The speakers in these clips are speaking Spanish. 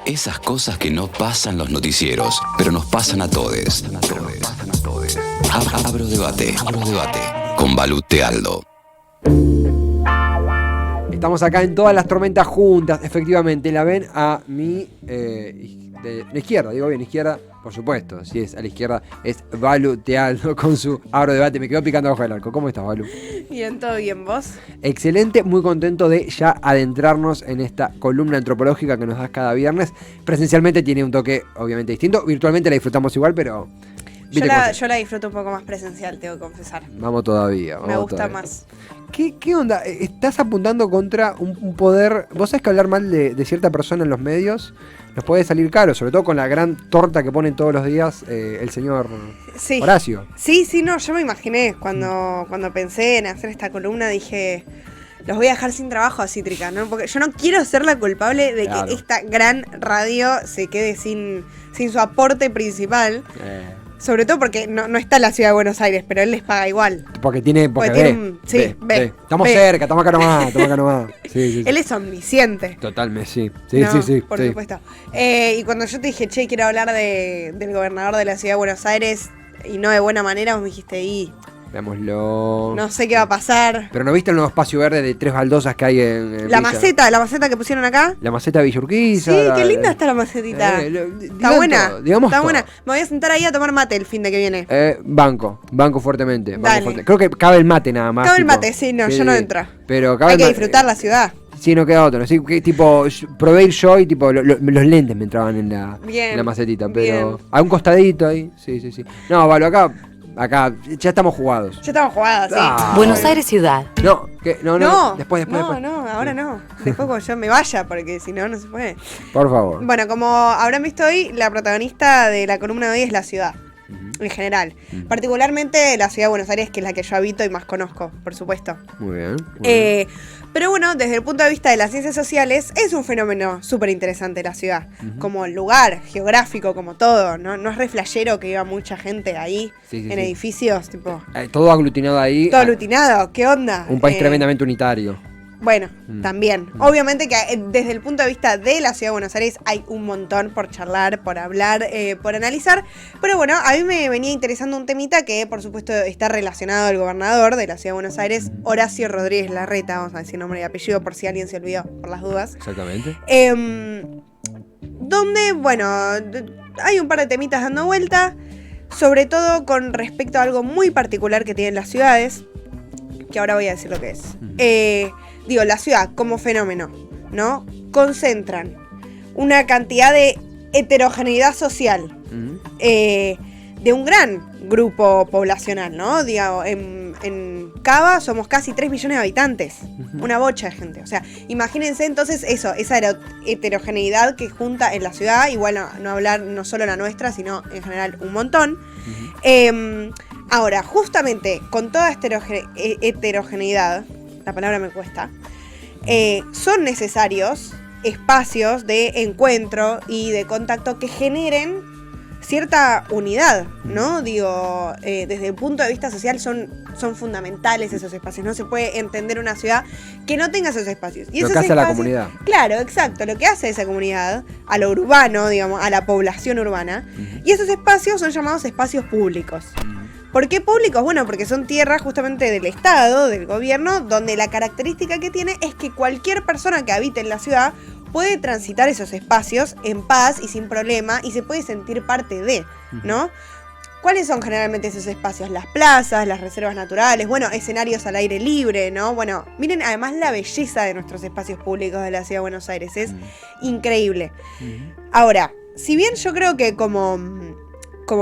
Esas cosas que no pasan los noticieros, pero nos pasan a todes. Abro debate. Con Balu Tealdo. Estamos acá en todas las tormentas juntas, efectivamente. La ven a mi de la izquierda, digo bien, izquierda, por supuesto. Si es a la izquierda, es Balu Tealdo con su Abro debate. Me quedo picando abajo del arco. ¿Cómo estás, Balu? Bien, todo bien, ¿vos? Excelente, muy contento de ya adentrarnos en esta columna antropológica que nos das cada viernes. Presencialmente tiene un toque obviamente distinto, virtualmente la disfrutamos igual, pero... Yo la disfruto un poco más presencial, tengo que confesar. Vamos todavía. Me gusta más. ¿Qué onda? ¿Estás apuntando contra un poder? ¿Vos sabés que hablar mal de cierta persona en los medios nos puede salir caro? Sobre todo con la gran torta que ponen todos los días el señor Horacio. Sí, no, yo me imaginé cuando pensé en hacer esta columna, dije... Los voy a dejar sin trabajo a Cítrica, ¿no? Porque yo no quiero ser la culpable de que esta gran radio se quede sin su aporte principal. Sobre todo porque no está en la ciudad de Buenos Aires, pero él les paga igual. Porque ve. Ve. Estamos cerca, estamos acá nomás. Sí. Él es omnisciente. Totalmente, sí. Por supuesto. Y cuando yo te dije, quiero hablar del gobernador de la ciudad de Buenos Aires, y no de buena manera, vos me dijiste, veámoslo. No sé qué va a pasar. Pero ¿no viste el nuevo espacio verde de 3 baldosas que hay en la maceta que pusieron acá? La maceta de Villa Urquiza. Sí, qué linda está la macetita. Está buena. Está buena. Me voy a sentar ahí a tomar mate el fin de que viene. Banco fuertemente. Dale. Creo que cabe el mate nada más. Cabe el mate, sí, no, yo no entro. Pero cabe hay que disfrutar la ciudad. Sí, no queda otro. Sí, que, tipo, probé ir yo y tipo los lentes me entraban en la macetita. Pero a un costadito ahí. Sí. No, Valo, acá ya estamos jugados. Sí. Buenos Aires ciudad. No, después. No, ahora no. Después cuando yo me vaya, porque si no se puede. Por favor. Bueno, como habrán visto hoy, la protagonista de la columna de hoy es la ciudad. En general. Particularmente la ciudad de Buenos Aires, que es la que yo habito y más conozco, por supuesto. Muy bien. Pero bueno, desde el punto de vista de las ciencias sociales, es un fenómeno súper interesante la ciudad. Como lugar geográfico, como todo. No es re flashero que iba mucha gente ahí, en edificios, tipo... todo aglutinado ahí. Todo aglutinado, ¿qué onda? Un país tremendamente unitario. Bueno, también. Obviamente que desde el punto de vista de la ciudad de Buenos Aires hay un montón por charlar, por hablar, por analizar. Pero bueno, a mí me venía interesando un temita que por supuesto está relacionado al gobernador de la ciudad de Buenos Aires, Horacio Rodríguez Larreta, vamos a decir nombre y apellido por si alguien se olvidó, por las dudas. Exactamente. Donde, bueno, hay un par de temitas dando vuelta, sobre todo con respecto a algo muy particular que tienen las ciudades, que ahora voy a decir lo que es. La ciudad como fenómeno, ¿no? Concentran una cantidad de heterogeneidad social de un gran grupo poblacional, ¿no? En Cava somos casi 3 millones de habitantes, una bocha de gente. O sea, imagínense entonces esa heterogeneidad que junta en la ciudad, igual no hablar no solo la nuestra, sino en general un montón. Ahora, justamente con toda esta heterogeneidad, la palabra me cuesta, son necesarios espacios de encuentro y de contacto que generen cierta unidad, ¿no? Desde el punto de vista social son fundamentales esos espacios. No se puede entender una ciudad que no tenga esos espacios. Y lo que hace la comunidad. Claro, exacto. Lo que hace esa comunidad, a lo urbano, digamos, a la población urbana. Y esos espacios son llamados espacios públicos. ¿Por qué públicos? Bueno, porque son tierras justamente del Estado, del gobierno, donde la característica que tiene es que cualquier persona que habite en la ciudad puede transitar esos espacios en paz y sin problema y se puede sentir parte de, ¿no? ¿Cuáles son generalmente esos espacios? Las plazas, las reservas naturales, bueno, escenarios al aire libre, ¿no? Bueno, miren además la belleza de nuestros espacios públicos de la ciudad de Buenos Aires, es increíble. Ahora, si bien yo creo que como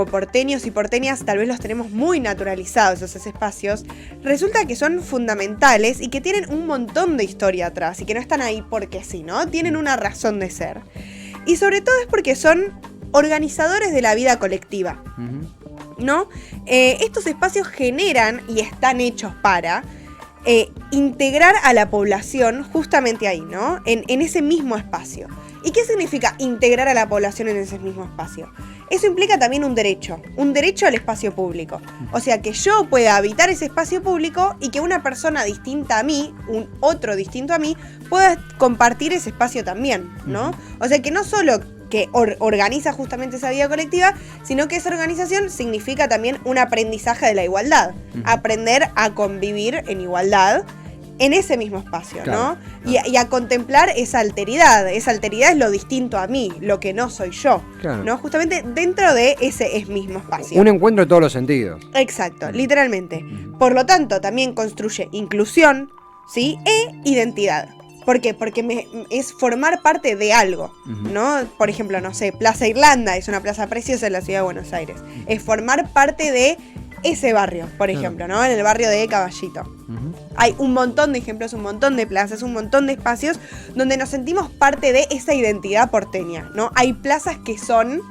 porteños y porteñas tal vez los tenemos muy naturalizados esos espacios, resulta que son fundamentales y que tienen un montón de historia atrás y que no están ahí porque sí, ¿no? Tienen una razón de ser. Y sobre todo es porque son organizadores de la vida colectiva, ¿no? Estos espacios generan y están hechos para integrar a la población justamente ahí, ¿no? En ese mismo espacio. ¿Y qué significa integrar a la población en ese mismo espacio? Eso implica también un derecho al espacio público. O sea, que yo pueda habitar ese espacio público y que una persona distinta a mí, otro distinto a mí, pueda compartir ese espacio también, ¿no? O sea, que no solo que organiza justamente esa vida colectiva, sino que esa organización significa también un aprendizaje de la igualdad. Aprender a convivir en igualdad en ese mismo espacio, Claro, ¿no? Y a contemplar esa alteridad. Esa alteridad es lo distinto a mí, lo que no soy yo, Claro. ¿no? Justamente dentro de ese mismo espacio. Un encuentro de todos los sentidos. Exacto, literalmente. Por lo tanto, también construye inclusión, ¿sí? E identidad. ¿Por qué? Porque es formar parte de algo, ¿no? Por ejemplo, no sé, Plaza Irlanda es una plaza preciosa en la ciudad de Buenos Aires. Es formar parte de ese barrio, por ejemplo, ¿no? En el barrio de Caballito. Hay un montón de ejemplos, un montón de plazas, un montón de espacios donde nos sentimos parte de esa identidad porteña, ¿no? Hay plazas que son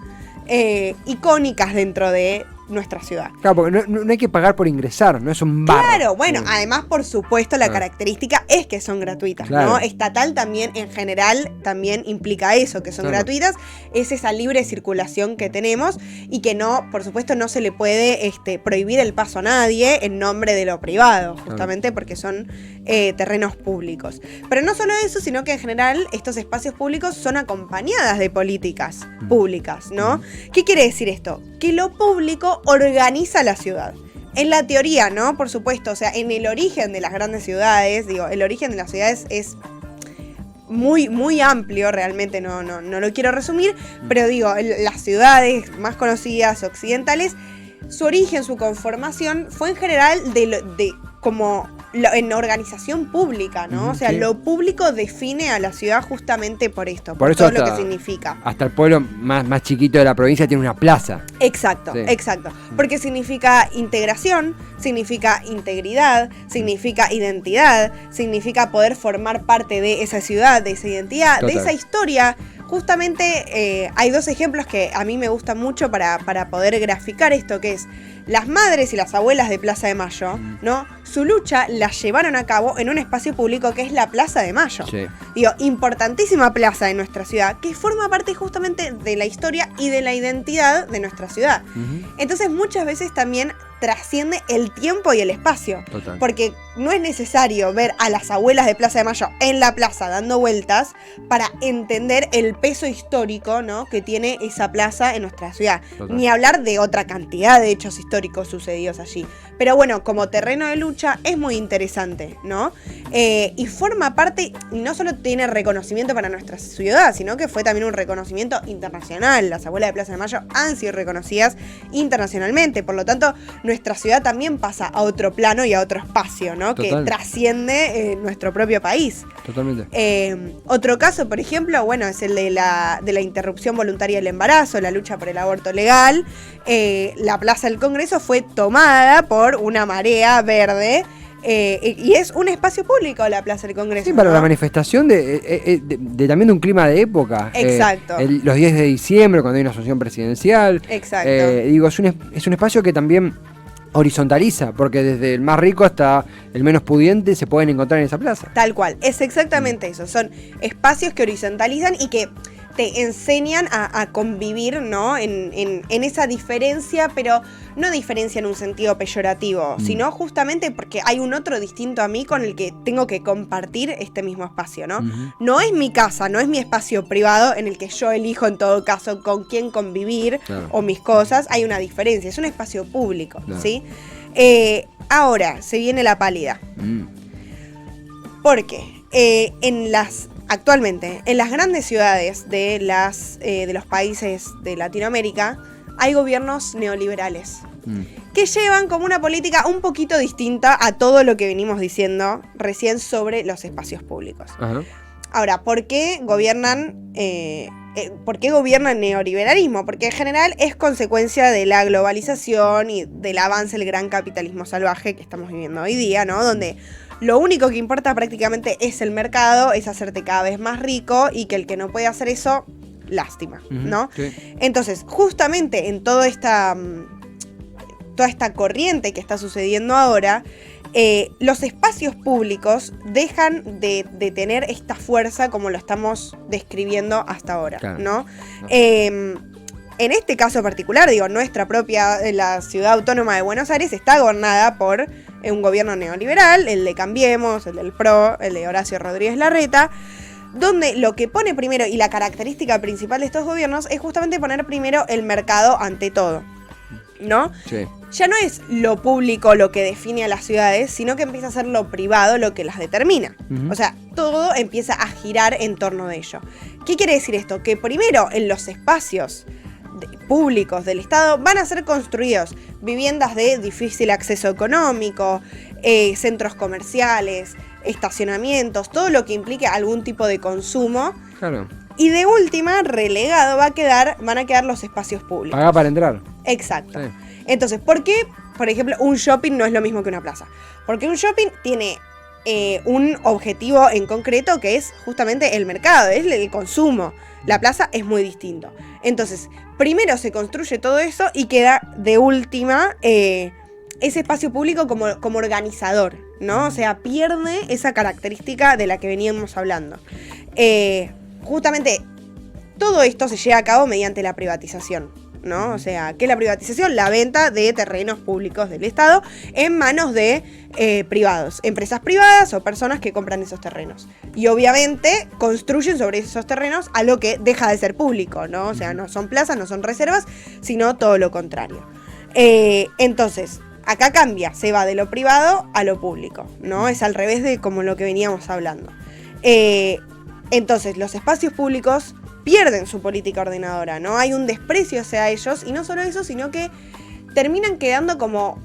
icónicas dentro de nuestra ciudad. Claro, porque no hay que pagar por ingresar, no es un bar. Claro, bueno, además, por supuesto, la característica es que son gratuitas, Claro. ¿no? Estatal también, en general, también implica eso, que son gratuitas, es esa libre circulación que tenemos y que no, por supuesto, no se le puede prohibir el paso a nadie en nombre de lo privado, justamente porque son terrenos públicos. Pero no solo eso, sino que en general estos espacios públicos son acompañadas de políticas públicas, ¿no? ¿Qué quiere decir esto? Que lo público organiza la ciudad. En la teoría, ¿no? Por supuesto, o sea, en el origen de las grandes ciudades, digo, el origen de las ciudades es muy, muy amplio, realmente no lo quiero resumir, pero digo, las ciudades más conocidas occidentales, su origen, su conformación fue en general en organización pública, ¿no? O sea, Sí. lo público define a la ciudad justamente por esto, Por por eso todo lo hasta- que significa. Hasta el pueblo más chiquito de la provincia tiene una plaza. Exacto, Sí. exacto. Porque significa integración, significa integridad, significa identidad, significa poder formar parte de esa ciudad, de esa identidad, de Total. esa historia. Justamente hay dos ejemplos que a mí me gustan mucho para poder graficar esto, que es las madres y las abuelas de Plaza de Mayo, ¿no? Su lucha la llevaron a cabo en un espacio público que es la Plaza de Mayo. Sí. Digo, importantísima plaza de nuestra ciudad, que forma parte justamente de la historia y de la identidad de nuestra ciudad. Entonces muchas veces también trasciende el tiempo y el espacio. Total. Porque no es necesario ver a las abuelas de Plaza de Mayo en la plaza dando vueltas para entender el peso histórico, ¿no? que tiene esa plaza en nuestra ciudad. Total. Ni hablar de otra cantidad de hechos históricos sucedidos allí. Pero bueno, como terreno de lucha es muy interesante, ¿no? Y forma parte, y no solo tiene reconocimiento para nuestra ciudad, sino que fue también un reconocimiento internacional. Las abuelas de Plaza de Mayo han sido reconocidas internacionalmente, por lo tanto, nuestra ciudad también pasa a otro plano y a otro espacio, ¿no? Total. Que trasciende nuestro propio país. Totalmente. Otro caso, por ejemplo, bueno, es el de la interrupción voluntaria del embarazo, la lucha por el aborto legal. La Plaza del Congreso fue tomada por una marea verde. Y es un espacio público la Plaza del Congreso. Sí, para ¿no? la manifestación de también de un clima de época. Exacto. Los 10 de diciembre, cuando hay una asunción presidencial. Exacto. Digo, es un espacio que también horizontaliza, porque desde el más rico hasta el menos pudiente se pueden encontrar en esa plaza. Tal cual, es exactamente eso. Son espacios que horizontalizan y que te enseñan a convivir, ¿no? En esa diferencia, pero no diferencia en un sentido peyorativo, sino justamente porque hay un otro distinto a mí con el que tengo que compartir este mismo espacio, ¿no? No es mi casa, no es mi espacio privado en el que yo elijo en todo caso con quién convivir o mis cosas. Hay una diferencia, es un espacio público, ¿sí? Ahora, se viene la pálida. ¿Por qué? Actualmente, en las grandes ciudades de los países de Latinoamérica, hay gobiernos neoliberales que llevan como una política un poquito distinta a todo lo que venimos diciendo recién sobre los espacios públicos. Ajá. Ahora, ¿por qué gobiernan el neoliberalismo? Porque en general es consecuencia de la globalización y del avance del gran capitalismo salvaje que estamos viviendo hoy día, ¿no? Donde lo único que importa prácticamente es el mercado, es hacerte cada vez más rico y que el que no puede hacer eso, lástima, ¿no? Sí. Entonces, justamente en toda esta corriente que está sucediendo ahora, los espacios públicos dejan de tener esta fuerza como lo estamos describiendo hasta ahora, Claro. ¿no? En este caso particular, digo, la ciudad autónoma de Buenos Aires está gobernada por un gobierno neoliberal, el de Cambiemos, el del PRO, el de Horacio Rodríguez Larreta, donde lo que pone primero y la característica principal de estos gobiernos es justamente poner primero el mercado ante todo, ¿no? Sí. Ya no es lo público lo que define a las ciudades, sino que empieza a ser lo privado lo que las determina. Ujú. O sea, todo empieza a girar en torno de ello. ¿Qué quiere decir esto? Que primero en los espacios públicos del Estado van a ser construidos viviendas de difícil acceso económico, centros comerciales, estacionamientos, todo lo que implique algún tipo de consumo. Claro. Y de última, relegado van a quedar los espacios públicos. Pagar para entrar. Exacto. Sí. Entonces, ¿por qué, por ejemplo, un shopping no es lo mismo que una plaza? Porque un shopping tiene un objetivo en concreto que es justamente el mercado, es el consumo. La plaza es muy distinto. Entonces, primero se construye todo eso y queda de última ese espacio público como organizador, ¿no? O sea, pierde esa característica de la que veníamos hablando. Justamente todo esto se lleva a cabo mediante la privatización, ¿no? O sea, ¿qué es la privatización? La venta de terrenos públicos del Estado en manos de privados, empresas privadas o personas que compran esos terrenos. Y obviamente construyen sobre esos terrenos algo que deja de ser público, ¿no? O sea, no son plazas, no son reservas, sino todo lo contrario. Entonces, acá cambia, se va de lo privado a lo público, ¿no? Es al revés de como lo que veníamos hablando. Entonces, los espacios públicos pierden su política ordenadora, ¿no? Hay un desprecio hacia ellos, y no solo eso, sino que terminan quedando como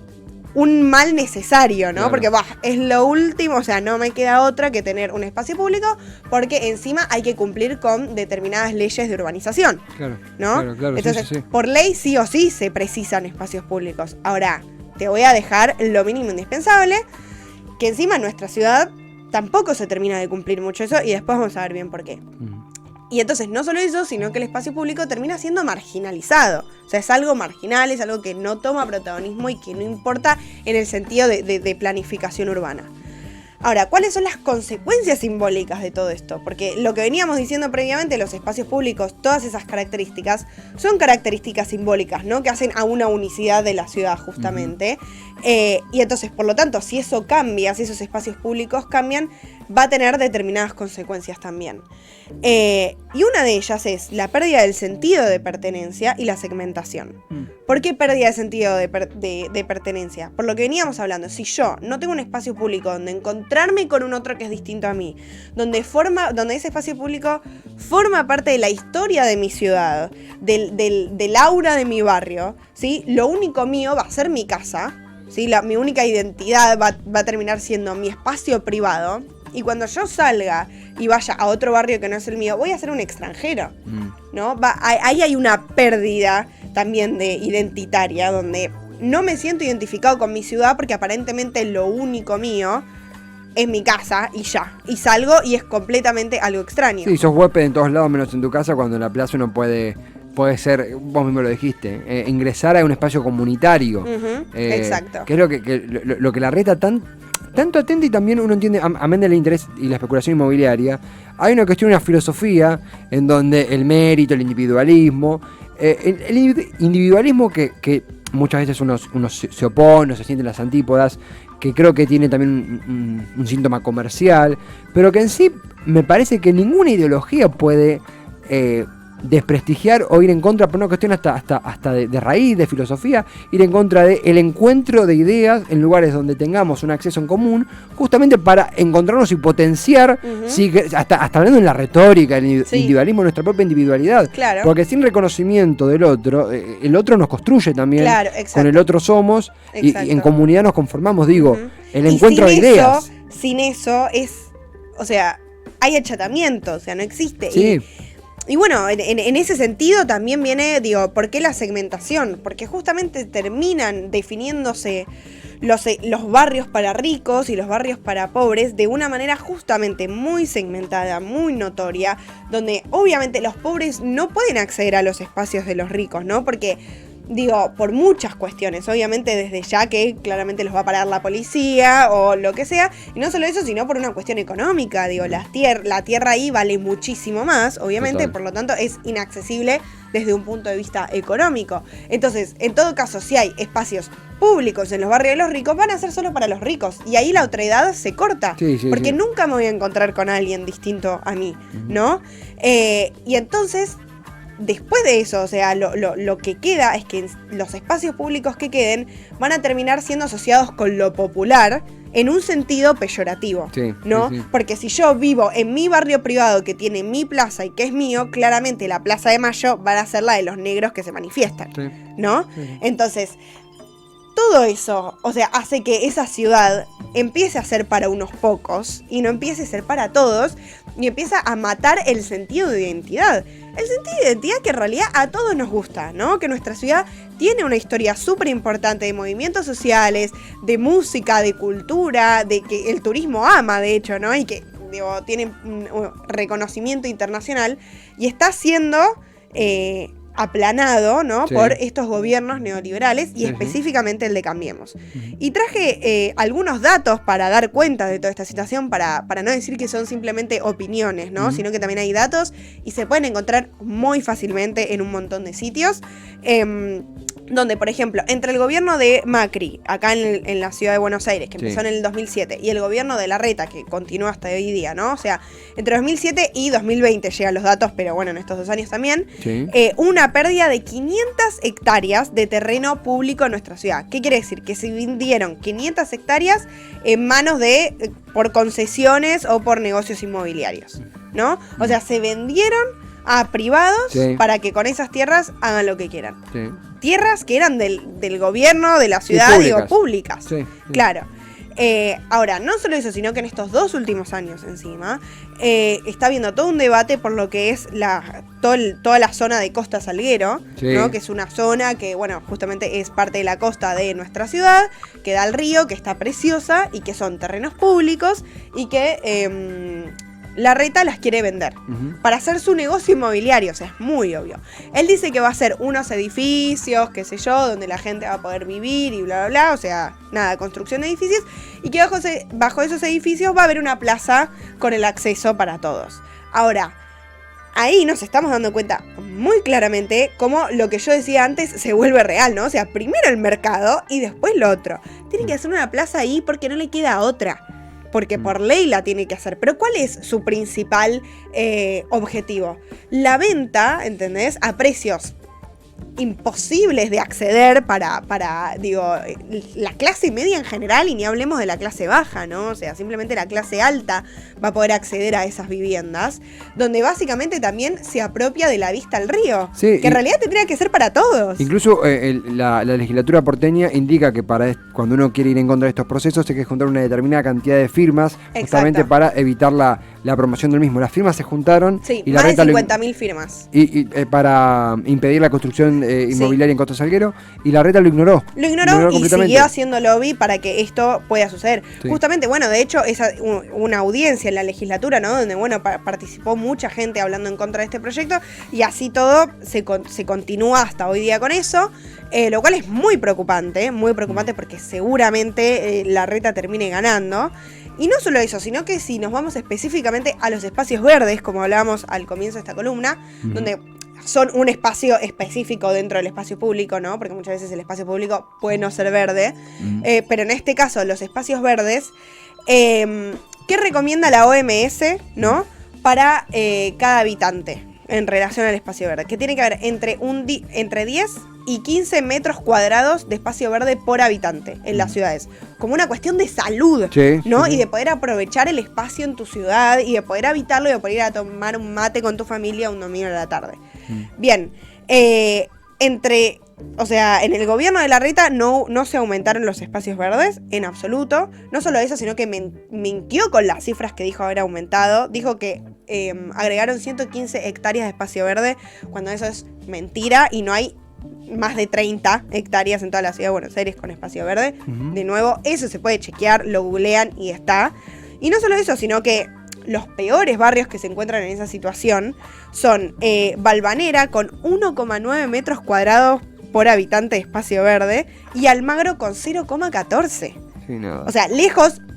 un mal necesario, ¿no? Claro. Porque es lo último, o sea, no me queda otra que tener un espacio público, porque encima hay que cumplir con determinadas leyes de urbanización, Claro. ¿no? Claro, Entonces, sí. por ley sí o sí se precisan espacios públicos. Ahora, te voy a dejar lo mínimo indispensable, que encima en nuestra ciudad tampoco se termina de cumplir mucho eso, y después vamos a ver bien por qué. Y entonces no solo eso, sino que el espacio público termina siendo marginalizado. O sea, es algo marginal, es algo que no toma protagonismo y que no importa en el sentido de planificación urbana. Ahora, ¿cuáles son las consecuencias simbólicas de todo esto? Porque lo que veníamos diciendo previamente, los espacios públicos, todas esas características, son características simbólicas, ¿no? Que hacen a una unicidad de la ciudad, justamente. Y entonces, por lo tanto, si eso cambia, si esos espacios públicos cambian, va a tener determinadas consecuencias también. Y una de ellas es la pérdida del sentido de pertenencia y la segmentación. ¿Por qué pérdida de sentido de pertenencia? Por lo que veníamos hablando, si yo no tengo un espacio público donde encontrarme con un otro que es distinto a mí, donde ese espacio público forma parte de la historia de mi ciudad, del aura de mi barrio, ¿sí? Lo único mío va a ser mi casa, ¿sí? Mi única identidad va a terminar siendo mi espacio privado. Y cuando yo salga y vaya a otro barrio que no es el mío, voy a ser un extranjero, ¿no? Ahí hay una pérdida también de identitaria, donde no me siento identificado con mi ciudad porque aparentemente lo único mío es mi casa y ya. Y salgo y es completamente algo extraño. Sí, sos huésped en todos lados menos en tu casa, cuando en la plaza uno puede ser, vos mismo lo dijiste, ingresar a un espacio comunitario. Exacto. Que es lo que la reta tanto atenta, y también uno entiende, amén del interés y la especulación inmobiliaria, hay una cuestión, una filosofía en donde el mérito, el individualismo, el individualismo que muchas veces uno se opone, se siente en las antípodas, que creo que tiene también un síntoma comercial, pero que en sí me parece que ninguna ideología puede desprestigiar o ir en contra, por una cuestión hasta de raíz, de filosofía, ir en contra del encuentro de ideas en lugares donde tengamos un acceso en común, justamente para encontrarnos y potenciar, hasta hablando en la retórica, el individualismo, nuestra propia individualidad. Claro. Porque sin reconocimiento del otro, el otro nos construye también, Claro, exacto. Con el otro somos, y en comunidad nos conformamos, el Y encuentro de ideas. Sin eso o sea, hay achatamiento, o sea, no existe. Sí. Y bueno, en ese sentido también viene, ¿por qué la segmentación? Porque justamente terminan definiéndose los barrios para ricos y los barrios para pobres de una manera justamente muy segmentada, muy notoria, donde obviamente los pobres no pueden acceder a los espacios de los ricos, ¿no? Porque Digo, por muchas cuestiones, obviamente desde ya que claramente los va a parar la policía o lo que sea, y no solo eso, sino por una cuestión económica, digo, la tierra ahí vale muchísimo más, obviamente, Total. por lo tanto es inaccesible desde un punto de vista económico. Entonces, en todo caso, si hay espacios públicos en los barrios de los ricos, van a ser solo para los ricos, y ahí la otredad se corta, Sí, sí, porque sí. nunca me voy a encontrar con alguien distinto a mí, ¿no? Y entonces... Después de eso, o sea, lo que queda es que los espacios públicos que queden van a terminar siendo asociados con lo popular en un sentido peyorativo, Sí, ¿no? sí, sí. Porque si yo vivo en mi barrio privado que tiene mi plaza y que es mío, claramente la Plaza de Mayo va a ser la de los negros que se manifiestan, Sí. ¿no? Sí. Entonces, todo eso, o sea, hace que esa ciudad empiece a ser para unos pocos y no empiece a ser para todos y empieza a matar el sentido de identidad. El sentido de identidad que en realidad a todos nos gusta, ¿no? Que nuestra ciudad tiene una historia súper importante de movimientos sociales, de música, de cultura, de que el turismo ama, de hecho, ¿no? Y que digo, tiene un reconocimiento internacional y está siendo aplanado, ¿no? Sí. Por estos gobiernos neoliberales y Sí, sí. específicamente el de Cambiemos. Y traje algunos datos para dar cuenta de toda esta situación, para no decir que son simplemente opiniones, ¿no? Sino que también hay datos y se pueden encontrar muy fácilmente en un montón de sitios. Donde, por ejemplo, entre el gobierno de Macri, acá en la ciudad de Buenos Aires, que Sí. empezó en el 2007, y el gobierno de Larreta, que continúa hasta hoy día, ¿no? O sea, entre 2007 y 2020 llegan los datos, pero bueno, en estos 2 años también, Sí. una pérdida de 500 hectáreas de terreno público en nuestra ciudad. ¿Qué quiere decir? Que se vendieron 500 hectáreas en manos de, por concesiones o por negocios inmobiliarios, ¿no? O sea, se vendieron a privados Sí. para que con esas tierras hagan lo que quieran. Sí. Tierras que eran del gobierno de la ciudad, digo, públicas. Sí, sí. Claro. Ahora, no solo eso, sino que en estos 2 últimos años encima, está habiendo todo un debate por lo que es toda la zona de Costa Salguero, Sí. ¿no? Que es una zona que, bueno, justamente es parte de la costa de nuestra ciudad, que da al río, que está preciosa y que son terrenos públicos y que Larreta las quiere vender Ujú. para hacer su negocio inmobiliario, o sea, es muy obvio. Él dice que va a hacer unos edificios, qué sé yo, donde la gente va a poder vivir y bla, bla, bla, o sea, nada, construcción de edificios, y que bajo esos edificios va a haber una plaza con el acceso para todos. Ahora, ahí nos estamos dando cuenta muy claramente cómo lo que yo decía antes se vuelve real, ¿no? O sea, primero el mercado y después lo otro. Tienen que hacer una plaza ahí porque no le queda otra. Porque por ley la tiene que hacer. Pero ¿cuál es su principal objetivo? La venta, ¿entendés? A precios imposibles de acceder para, digo, la clase media en general, y ni hablemos de la clase baja, ¿no? O sea, simplemente la clase alta va a poder acceder a esas viviendas, donde básicamente también se apropia de la vista al río, Sí, que en realidad tendría que ser para todos. Incluso la legislatura porteña indica que cuando uno quiere ir en contra de estos procesos hay que juntar una determinada cantidad de firmas justamente Exacto. para evitar la promoción del mismo. Las firmas se juntaron Sí, y la más de reta 50.000 firmas. para impedir la construcción inmobiliaria en Costa Salguero, y la reta lo ignoró. Lo ignoró y completamente. siguió haciendo lobby para que esto pueda suceder. Sí. Justamente, bueno, de hecho, es una audiencia en la legislatura, ¿no? Donde, bueno, participó mucha gente hablando en contra de este proyecto, y así todo se continúa hasta hoy día con eso, lo cual es muy preocupante porque seguramente la reta termine ganando. Y no solo eso, sino que si nos vamos específicamente a los espacios verdes, como hablábamos al comienzo de esta columna, donde son un espacio específico dentro del espacio público, ¿no? Porque muchas veces el espacio público puede no ser verde. Pero en este caso, los espacios verdes, ¿qué recomienda la OMS, ¿no? Para cada habitante en relación al espacio verde? Que tiene que haber entre 10 y 15 metros cuadrados de espacio verde por habitante en las ciudades. Como una cuestión de salud, Sí, ¿no? sí. Y de poder aprovechar el espacio en tu ciudad y de poder habitarlo y de poder ir a tomar un mate con tu familia un domingo a la tarde. Bien, o sea, en el gobierno de Larreta no se aumentaron los espacios verdes en absoluto. No solo eso, sino que mintió con las cifras que dijo haber aumentado. Dijo que agregaron 115 hectáreas de espacio verde, cuando eso es mentira y no hay más de 30 hectáreas en toda la ciudad de Buenos Aires con espacio verde. De nuevo, eso se puede chequear, lo googlean y está. Y no solo eso, sino que los peores barrios que se encuentran en esa situación son Valvanera, con 1,9 metros cuadrados por habitante de espacio verde y Almagro con 0,14. Sí, nada. O sea,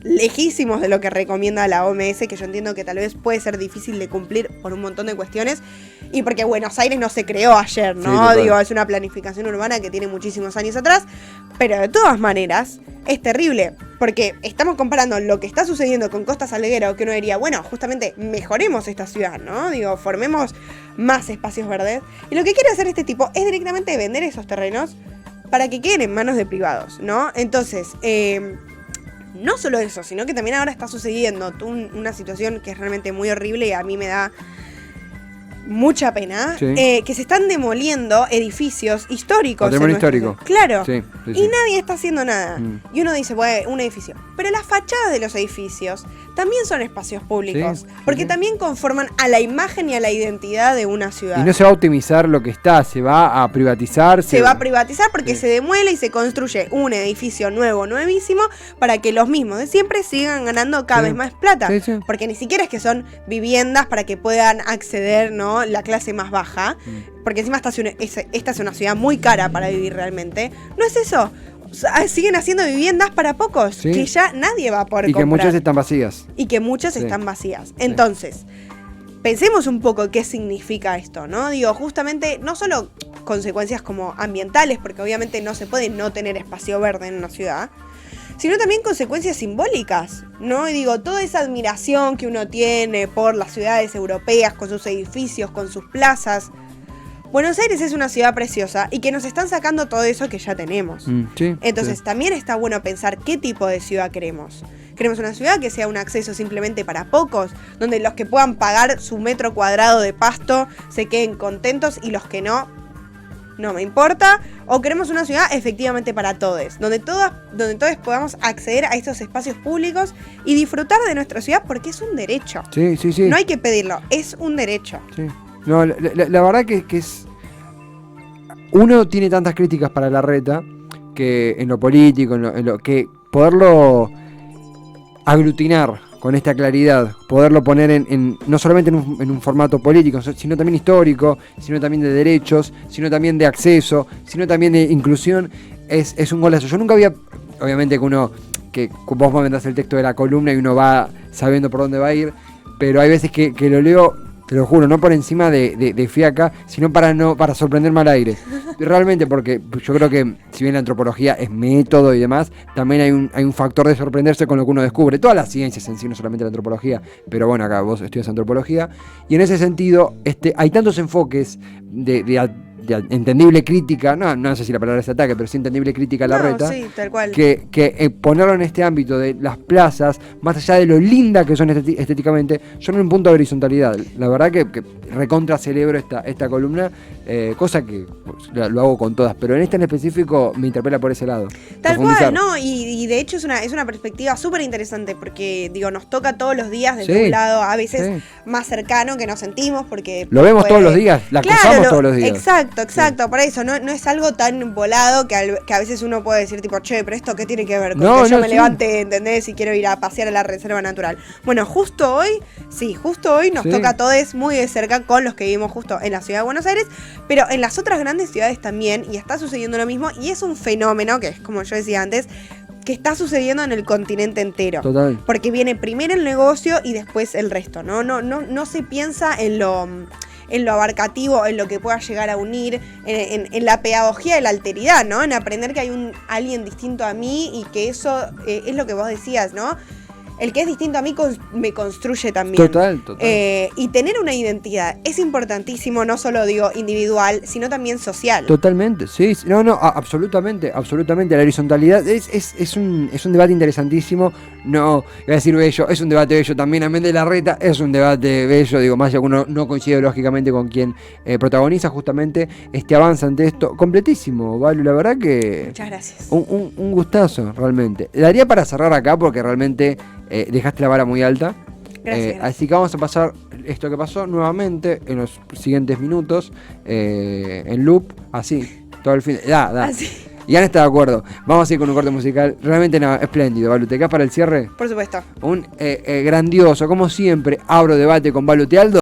lejísimos de lo que recomienda la OMS, que yo entiendo que tal vez puede ser difícil de cumplir por un montón de cuestiones. Y porque Buenos Aires no se creó ayer, ¿no? Sí, Digo, es una planificación urbana que tiene muchísimos años atrás. Pero de todas maneras, es terrible. Porque estamos comparando lo que está sucediendo con Costa Salguero, que uno diría, bueno, justamente mejoremos esta ciudad, ¿no? Digo, formemos más espacios verdes. Y lo que quiere hacer este tipo es directamente vender esos terrenos para que queden en manos de privados, ¿no? Entonces, no solo eso, sino que también ahora está sucediendo una situación que es realmente muy horrible y a mí me da mucha pena, Sí. Que se están demoliendo edificios históricos. Patrimonio en nuestra histórico. ciudad. Claro. Sí, sí, Y sí. nadie está haciendo nada. Mm. Y uno dice, bueno, un edificio. Pero las fachadas de los edificios también son espacios públicos. Sí, sí, porque sí. también conforman a la imagen y a la identidad de una ciudad. Y no se va a optimizar lo que está, se va a privatizar. Se va a privatizar porque Sí. se demuele y se construye un edificio nuevo, nuevísimo, para que los mismos de siempre sigan ganando cada Sí. vez más plata. Sí, sí. Porque ni siquiera es que son viviendas para que puedan acceder, ¿no? La clase más baja. Porque encima esta es una ciudad muy cara para vivir realmente. No es eso. O sea, siguen haciendo viviendas para pocos, Sí. que ya nadie va a poder Y que comprar. muchas están vacías. Y que muchas Sí. están vacías. Entonces, pensemos un poco qué significa esto, ¿no? Digo, justamente, no solo consecuencias como ambientales, porque obviamente no se puede no tener espacio verde en una ciudad, sino también consecuencias simbólicas, ¿no? Y digo, toda esa admiración que uno tiene por las ciudades europeas, con sus edificios, con sus plazas. Buenos Aires es una ciudad preciosa y que nos están sacando todo eso que ya tenemos. Sí, Entonces sí. también está bueno pensar qué tipo de ciudad queremos. ¿Queremos una ciudad que sea un acceso simplemente para pocos? Donde los que puedan pagar su metro cuadrado de pasto se queden contentos y los que no me importa. ¿O queremos una ciudad efectivamente para todos? Donde todos podamos acceder a estos espacios públicos y disfrutar de nuestra ciudad porque es un derecho. Sí, sí, sí. No hay que pedirlo, es un derecho. Sí. No, la verdad que es... Uno tiene tantas críticas para Larreta que en lo político, en lo que poderlo aglutinar con esta claridad, poderlo poner no solamente en un formato político, sino también histórico, sino también de derechos, sino también de acceso, sino también de inclusión, es un golazo. Yo nunca había, obviamente que vos mandás el texto de la columna y uno va sabiendo por dónde va a ir, pero hay veces que lo leo, te lo juro, no por encima de fiaca, sino para sorprenderme al aire. Realmente, porque yo creo que si bien la antropología es método y demás, también hay un factor de sorprenderse con lo que uno descubre. Todas las ciencias en sí, no solamente la antropología, pero bueno, acá vos estudias antropología, y en ese sentido hay tantos enfoques de entendible crítica, no sé si la palabra es ataque, pero sí entendible crítica a Larreta, sí, tal cual. que ponerlo en este ámbito de las plazas, más allá de lo linda que son estéticamente, son un punto de horizontalidad. La verdad que recontra celebro esta columna, cosa que lo hago con todas, pero en esta en específico me interpela por ese lado. Tal Profundizar. cual, ¿no? Y de hecho es una perspectiva súper interesante porque, digo, nos toca todos los días desde Sí, un lado a veces sí. más cercano que nos sentimos porque... Lo vemos todos los días, la cruzamos todos los días. Exacto, por eso, no es algo tan volado que a veces uno puede decir tipo, che, pero esto qué tiene que ver con No, que yo no, me sí. levante, ¿entendés? Y quiero ir a pasear a la reserva natural. Bueno, justo hoy nos Sí. toca a todos muy de cerca con los que vivimos justo en la ciudad de Buenos Aires, pero en las otras grandes ciudades también, y está sucediendo lo mismo, y es un fenómeno que es, como yo decía antes, que está sucediendo en el continente entero. Total. Porque viene primero el negocio y después el resto, ¿no? No se piensa en lo abarcativo, en lo que pueda llegar a unir, en la pedagogía de la alteridad, ¿no? En aprender que hay alguien distinto a mí y que eso es lo que vos decías, ¿no? El que es distinto a mí me construye también. Total. Y tener una identidad es importantísimo, no solo digo individual, sino también social. Totalmente, sí, absolutamente. La horizontalidad es un debate interesantísimo. No, iba a decir bello, es un debate bello también. Amén de Larreta, es un debate bello, digo, más allá que uno no coincide lógicamente con quien protagoniza justamente este avance ante esto. Completísimo, Valu, la verdad que. Muchas gracias. Un gustazo, realmente. Daría para cerrar acá porque realmente dejaste la vara muy alta. Gracias. Así que vamos a pasar esto que pasó nuevamente en los siguientes minutos en loop, así, todo el fin. Da. Así. Y Ana está de acuerdo. Vamos a ir con un corte musical realmente espléndido. Valu, ¿te quedas para el cierre? Por supuesto. Un grandioso, como siempre, abro debate con Valu Tealdo.